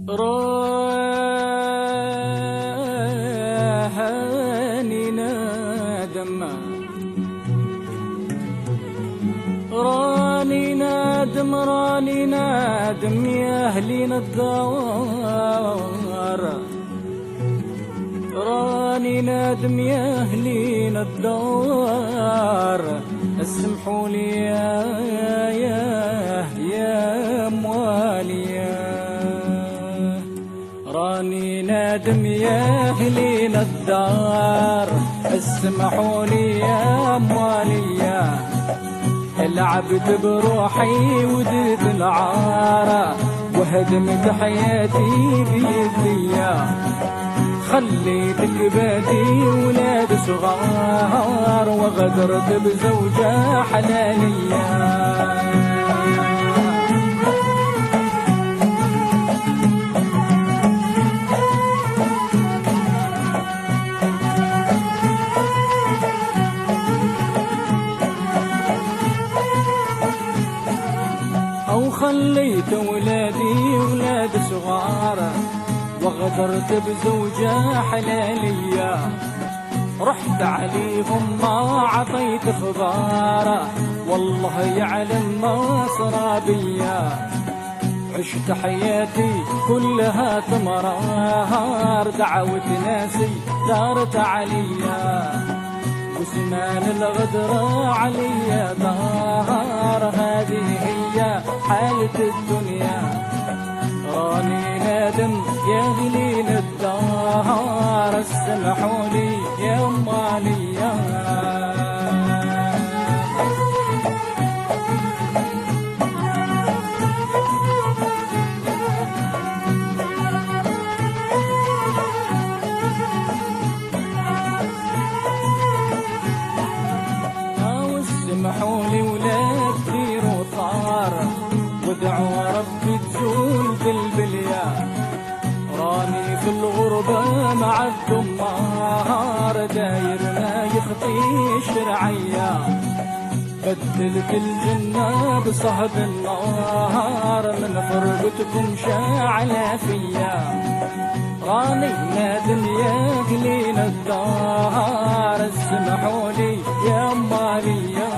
راني نادم راني نادم راني نادم يا أهلين الدوار، راني نادم يا أهلين الدوار، اسمحوا لي يا مواليا، راني نادم يا أهلين الدار، اسمحوا لي يا مواليا، لعبت بروحي وديت العارة وهدمت حياتي بيديا، خليتك بادي ولاد صغار وغدرت بزوجة حلالية. أو خليت ولادي ولاد صغار وغدرت بزوجة حلالية، رحت عليهم ما عطيت خبارة والله يعلم ما صار بيا، عشت حياتي كلها تمرار، دعوت ناسي دارت عليا، وزمان الغدر عليا دار، هذه هي حالة الدنيا، راني نادم يا أهلين الدار، اسمحوا لي يا مواليا. اسمحوا لي ولا تديروا طار، وادعوا ربي تزول بالبليا، راني في الغربة مع الدمار، داير ما يخطي شرعيا، بدلت الجنة بصهد النار، من فرقتكم شاعلة فيا، راني نادم يا أهلين الدار، اسمحوا لي يا مواليا.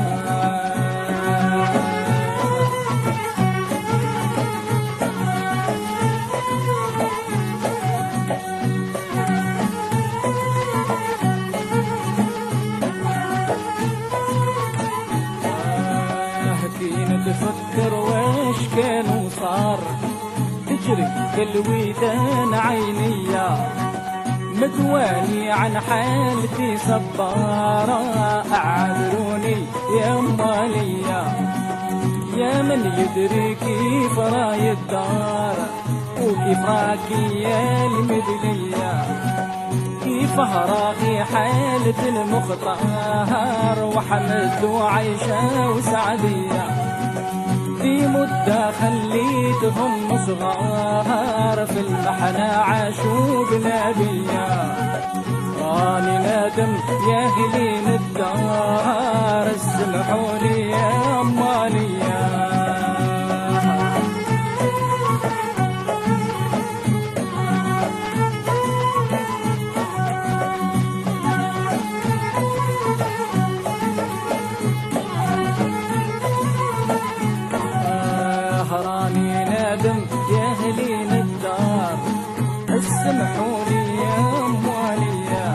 تفكر واش كان وصار، تجري بالويدان عينيا، مدواني عن حالتي صبارة، أعذروني يا مواليا، يا من يدري كيف راي الدار وكيف راكي يا المدنية، كيف راكي حالة المختار وحمد وعيشة وسعدية، في مدة خليتهم صغار في المحنة عاشوا بنبيا، راني نادم يا أهلين الدار، اسمحوا لي يا مواليا. راني نادم يا أهلين الدار، اسمحوا لي يا مواليا،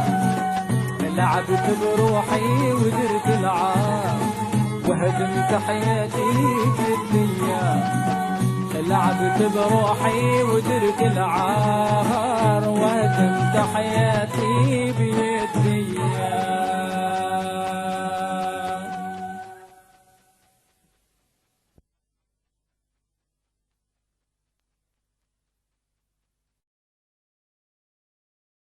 لعبت بروحي ودرت العار وهدمت حياتي جدية، لعبت بروحي ودرت العار وهدمت حياتي